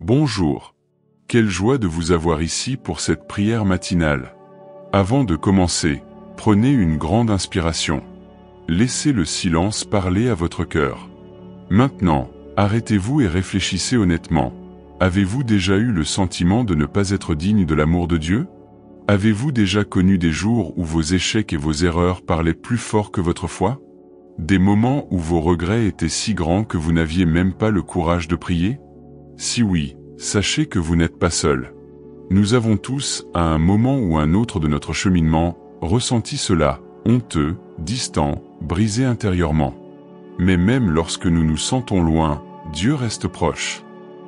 Bonjour. Quelle joie de vous avoir ici pour cette prière matinale. Avant de commencer, prenez une grande inspiration. Laissez le silence parler à votre cœur. Maintenant, arrêtez-vous et réfléchissez honnêtement. Avez-vous déjà eu le sentiment de ne pas être digne de l'amour de Dieu? Avez-vous déjà connu des jours où vos échecs et vos erreurs parlaient plus fort que votre foi? Des moments où vos regrets étaient si grands que vous n'aviez même pas le courage de prier? Si oui, sachez que vous n'êtes pas seul. Nous avons tous, à un moment ou un autre de notre cheminement, ressenti cela, honteux, distant, brisé intérieurement. Mais même lorsque nous nous sentons loin, Dieu reste proche.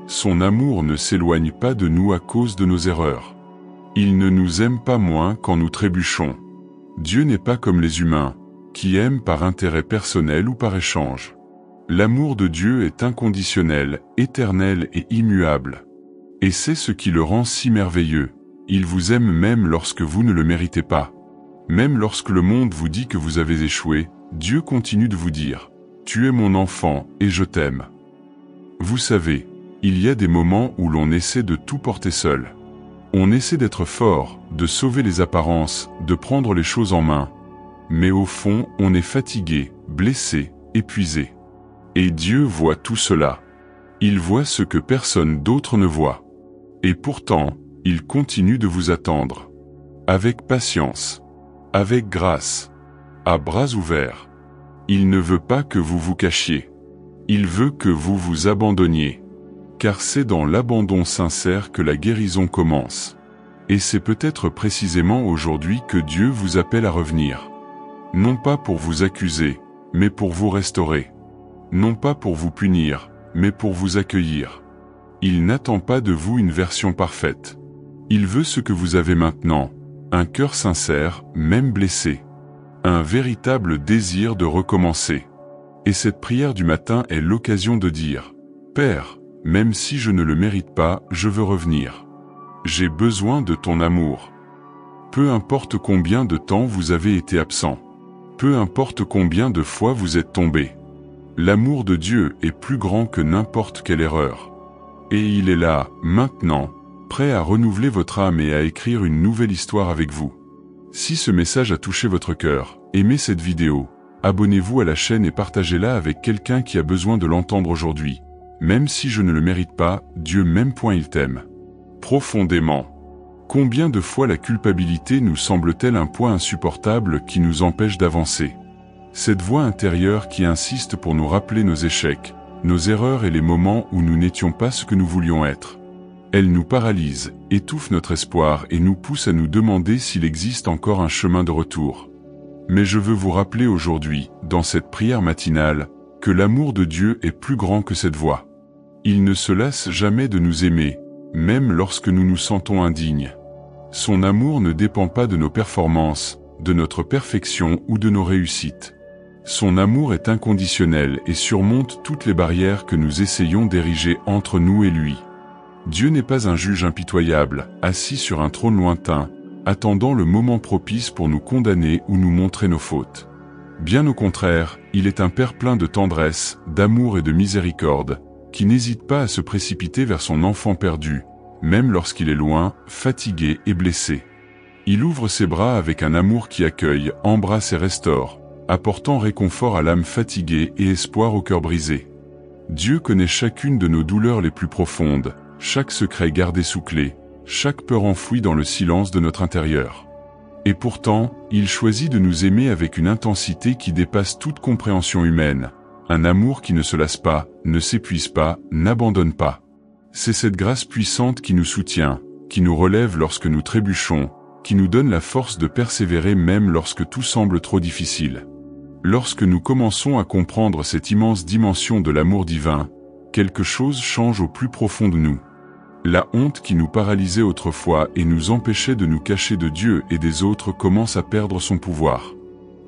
Son amour ne s'éloigne pas de nous à cause de nos erreurs. Il ne nous aime pas moins quand nous trébuchons. Dieu n'est pas comme les humains, qui aiment par intérêt personnel ou par échange. L'amour de Dieu est inconditionnel, éternel et immuable. Et c'est ce qui le rend si merveilleux. Il vous aime même lorsque vous ne le méritez pas. Même lorsque le monde vous dit que vous avez échoué, Dieu continue de vous dire « Tu es mon enfant et je t'aime ». Vous savez, il y a des moments où l'on essaie de tout porter seul. On essaie d'être fort, de sauver les apparences, de prendre les choses en main. Mais au fond, on est fatigué, blessé, épuisé. Et Dieu voit tout cela. Il voit ce que personne d'autre ne voit. Et pourtant, il continue de vous attendre. Avec patience. Avec grâce. À bras ouverts. Il ne veut pas que vous vous cachiez. Il veut que vous vous abandonniez. Car c'est dans l'abandon sincère que la guérison commence. Et c'est peut-être précisément aujourd'hui que Dieu vous appelle à revenir. Non pas pour vous accuser, mais pour vous restaurer. Non pas pour vous punir, mais pour vous accueillir. Il n'attend pas de vous une version parfaite. Il veut ce que vous avez maintenant, un cœur sincère, même blessé. Un véritable désir de recommencer. Et cette prière du matin est l'occasion de dire « Père, même si je ne le mérite pas, je veux revenir. J'ai besoin de ton amour. Peu importe combien de temps vous avez été absent. Peu importe combien de fois vous êtes tombé. L'amour de Dieu est plus grand que n'importe quelle erreur. Et il est là, maintenant, prêt à renouveler votre âme et à écrire une nouvelle histoire avec vous. Si ce message a touché votre cœur, aimez cette vidéo, abonnez-vous à la chaîne et partagez-la avec quelqu'un qui a besoin de l'entendre aujourd'hui. Même si je ne le mérite pas, Dieu m'aime point il t'aime. Profondément. Combien de fois la culpabilité nous semble-t-elle un poids insupportable qui nous empêche d'avancer? Cette voix intérieure qui insiste pour nous rappeler nos échecs, nos erreurs et les moments où nous n'étions pas ce que nous voulions être. Elle nous paralyse, étouffe notre espoir et nous pousse à nous demander s'il existe encore un chemin de retour. Mais je veux vous rappeler aujourd'hui, dans cette prière matinale, que l'amour de Dieu est plus grand que cette voix. Il ne se lasse jamais de nous aimer, même lorsque nous nous sentons indignes. Son amour ne dépend pas de nos performances, de notre perfection ou de nos réussites. Son amour est inconditionnel et surmonte toutes les barrières que nous essayons d'ériger entre nous et lui. Dieu n'est pas un juge impitoyable, assis sur un trône lointain, attendant le moment propice pour nous condamner ou nous montrer nos fautes. Bien au contraire, il est un Père plein de tendresse, d'amour et de miséricorde, qui n'hésite pas à se précipiter vers son enfant perdu, même lorsqu'il est loin, fatigué et blessé. Il ouvre ses bras avec un amour qui accueille, embrasse et restaure, apportant réconfort à l'âme fatiguée et espoir au cœur brisé. Dieu connaît chacune de nos douleurs les plus profondes, chaque secret gardé sous clé, chaque peur enfouie dans le silence de notre intérieur. Et pourtant, il choisit de nous aimer avec une intensité qui dépasse toute compréhension humaine, un amour qui ne se lasse pas, ne s'épuise pas, n'abandonne pas. C'est cette grâce puissante qui nous soutient, qui nous relève lorsque nous trébuchons, qui nous donne la force de persévérer même lorsque tout semble trop difficile. Lorsque nous commençons à comprendre cette immense dimension de l'amour divin, quelque chose change au plus profond de nous. La honte qui nous paralysait autrefois et nous empêchait de nous cacher de Dieu et des autres commence à perdre son pouvoir.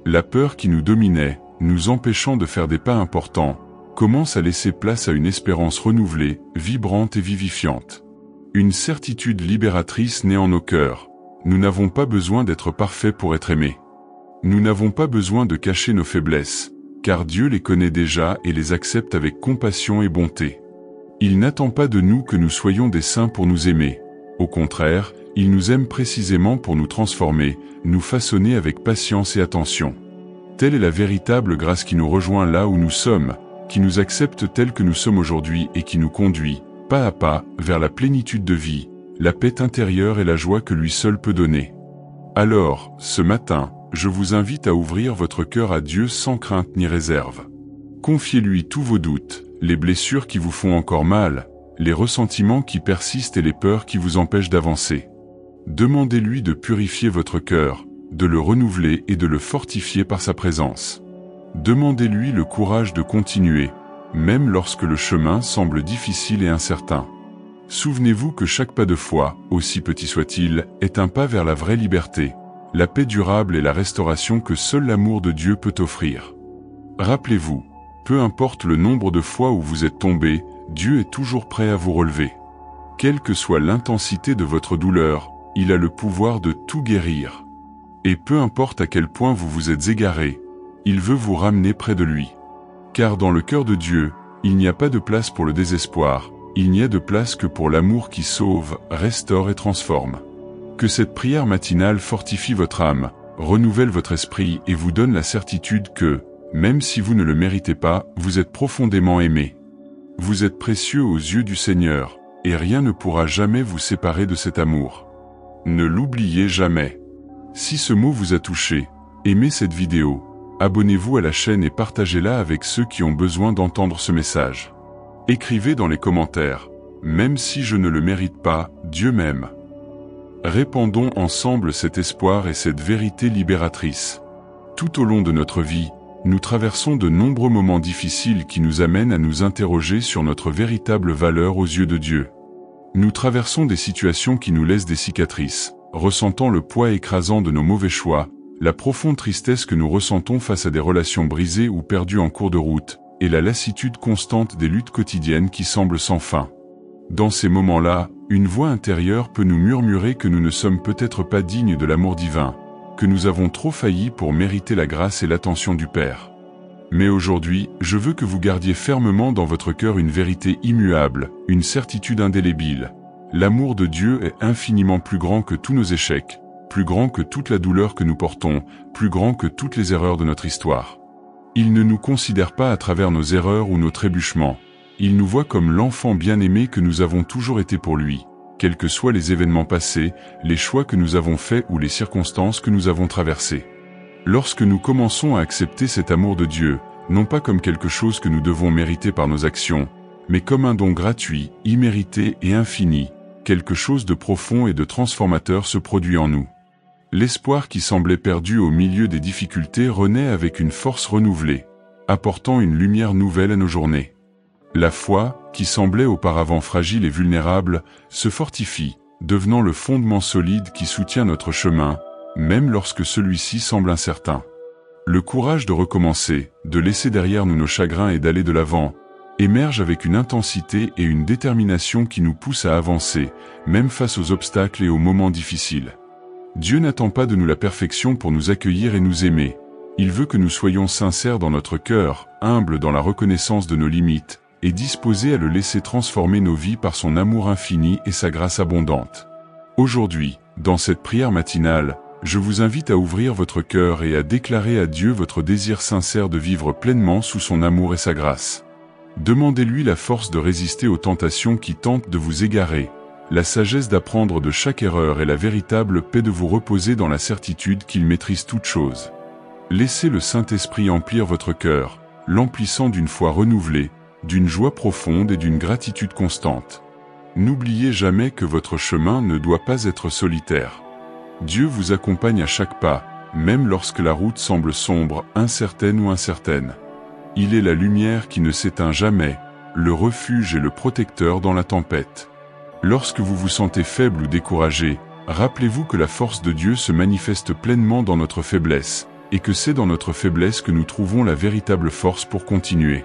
La peur qui nous dominait, nous empêchant de faire des pas importants, commence à laisser place à une espérance renouvelée, vibrante et vivifiante. Une certitude libératrice naît en nos cœurs. Nous n'avons pas besoin d'être parfaits pour être aimés. Nous n'avons pas besoin de cacher nos faiblesses, car Dieu les connaît déjà et les accepte avec compassion et bonté. Il n'attend pas de nous que nous soyons des saints pour nous aimer. Au contraire, il nous aime précisément pour nous transformer, nous façonner avec patience et attention. Telle est la véritable grâce qui nous rejoint là où nous sommes, qui nous accepte tels que nous sommes aujourd'hui et qui nous conduit, pas à pas, vers la plénitude de vie, la paix intérieure et la joie que lui seul peut donner. Alors, ce matin, je vous invite à ouvrir votre cœur à Dieu sans crainte ni réserve. Confiez-lui tous vos doutes, les blessures qui vous font encore mal, les ressentiments qui persistent et les peurs qui vous empêchent d'avancer. Demandez-lui de purifier votre cœur, de le renouveler et de le fortifier par sa présence. Demandez-lui le courage de continuer, même lorsque le chemin semble difficile et incertain. Souvenez-vous que chaque pas de foi, aussi petit soit-il, est un pas vers la vraie liberté, la paix durable et la restauration que seul l'amour de Dieu peut offrir. Rappelez-vous, peu importe le nombre de fois où vous êtes tombé, Dieu est toujours prêt à vous relever. Quelle que soit l'intensité de votre douleur, il a le pouvoir de tout guérir. Et peu importe à quel point vous vous êtes égaré, il veut vous ramener près de lui. Car dans le cœur de Dieu, il n'y a pas de place pour le désespoir, il n'y a de place que pour l'amour qui sauve, restaure et transforme. Que cette prière matinale fortifie votre âme, renouvelle votre esprit et vous donne la certitude que, même si vous ne le méritez pas, vous êtes profondément aimé. Vous êtes précieux aux yeux du Seigneur, et rien ne pourra jamais vous séparer de cet amour. Ne l'oubliez jamais. Si ce mot vous a touché, aimez cette vidéo, abonnez-vous à la chaîne et partagez-la avec ceux qui ont besoin d'entendre ce message. Écrivez dans les commentaires, même si je ne le mérite pas, Dieu m'aime. Répandons ensemble cet espoir et cette vérité libératrice. Tout au long de notre vie, nous traversons de nombreux moments difficiles qui nous amènent à nous interroger sur notre véritable valeur aux yeux de Dieu. Nous traversons des situations qui nous laissent des cicatrices, ressentant le poids écrasant de nos mauvais choix, la profonde tristesse que nous ressentons face à des relations brisées ou perdues en cours de route, et la lassitude constante des luttes quotidiennes qui semblent sans fin. Dans ces moments-là, une voix intérieure peut nous murmurer que nous ne sommes peut-être pas dignes de l'amour divin, que nous avons trop failli pour mériter la grâce et l'attention du Père. Mais aujourd'hui, je veux que vous gardiez fermement dans votre cœur une vérité immuable, une certitude indélébile. L'amour de Dieu est infiniment plus grand que tous nos échecs, plus grand que toute la douleur que nous portons, plus grand que toutes les erreurs de notre histoire. Il ne nous considère pas à travers nos erreurs ou nos trébuchements. Il nous voit comme l'enfant bien-aimé que nous avons toujours été pour lui, quels que soient les événements passés, les choix que nous avons faits ou les circonstances que nous avons traversées. Lorsque nous commençons à accepter cet amour de Dieu, non pas comme quelque chose que nous devons mériter par nos actions, mais comme un don gratuit, immérité et infini, quelque chose de profond et de transformateur se produit en nous. L'espoir qui semblait perdu au milieu des difficultés renaît avec une force renouvelée, apportant une lumière nouvelle à nos journées. La foi, qui semblait auparavant fragile et vulnérable, se fortifie, devenant le fondement solide qui soutient notre chemin, même lorsque celui-ci semble incertain. Le courage de recommencer, de laisser derrière nous nos chagrins et d'aller de l'avant, émerge avec une intensité et une détermination qui nous poussent à avancer, même face aux obstacles et aux moments difficiles. Dieu n'attend pas de nous la perfection pour nous accueillir et nous aimer. Il veut que nous soyons sincères dans notre cœur, humbles dans la reconnaissance de nos limites, et disposés à le laisser transformer nos vies par son amour infini et sa grâce abondante. Aujourd'hui, dans cette prière matinale, je vous invite à ouvrir votre cœur et à déclarer à Dieu votre désir sincère de vivre pleinement sous son amour et sa grâce. Demandez-lui la force de résister aux tentations qui tentent de vous égarer, la sagesse d'apprendre de chaque erreur et la véritable paix de vous reposer dans la certitude qu'il maîtrise toutes choses. Laissez le Saint-Esprit emplir votre cœur, l'emplissant d'une foi renouvelée, d'une joie profonde et d'une gratitude constante. N'oubliez jamais que votre chemin ne doit pas être solitaire. Dieu vous accompagne à chaque pas, même lorsque la route semble sombre, incertaine ou incertaine. Il est la lumière qui ne s'éteint jamais, le refuge et le protecteur dans la tempête. Lorsque vous vous sentez faible ou découragé, rappelez-vous que la force de Dieu se manifeste pleinement dans notre faiblesse, et que c'est dans notre faiblesse que nous trouvons la véritable force pour continuer.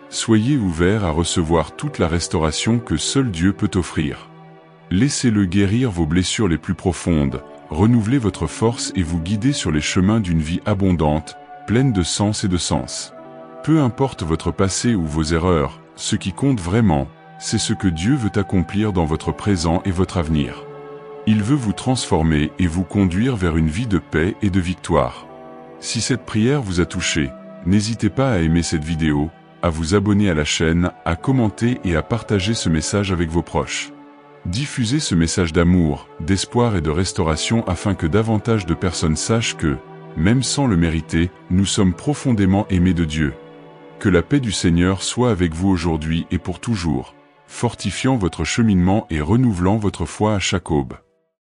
Soyez ouverts à recevoir toute la restauration que seul Dieu peut offrir. Laissez-le guérir vos blessures les plus profondes, renouveler votre force et vous guider sur les chemins d'une vie abondante, pleine de sens et de sens. Peu importe votre passé ou vos erreurs, ce qui compte vraiment, c'est ce que Dieu veut accomplir dans votre présent et votre avenir. Il veut vous transformer et vous conduire vers une vie de paix et de victoire. Si cette prière vous a touché, n'hésitez pas à aimer cette vidéo, à vous abonner à la chaîne, à commenter et à partager ce message avec vos proches. Diffusez ce message d'amour, d'espoir et de restauration afin que davantage de personnes sachent que, même sans le mériter, nous sommes profondément aimés de Dieu. Que la paix du Seigneur soit avec vous aujourd'hui et pour toujours, fortifiant votre cheminement et renouvelant votre foi à chaque aube.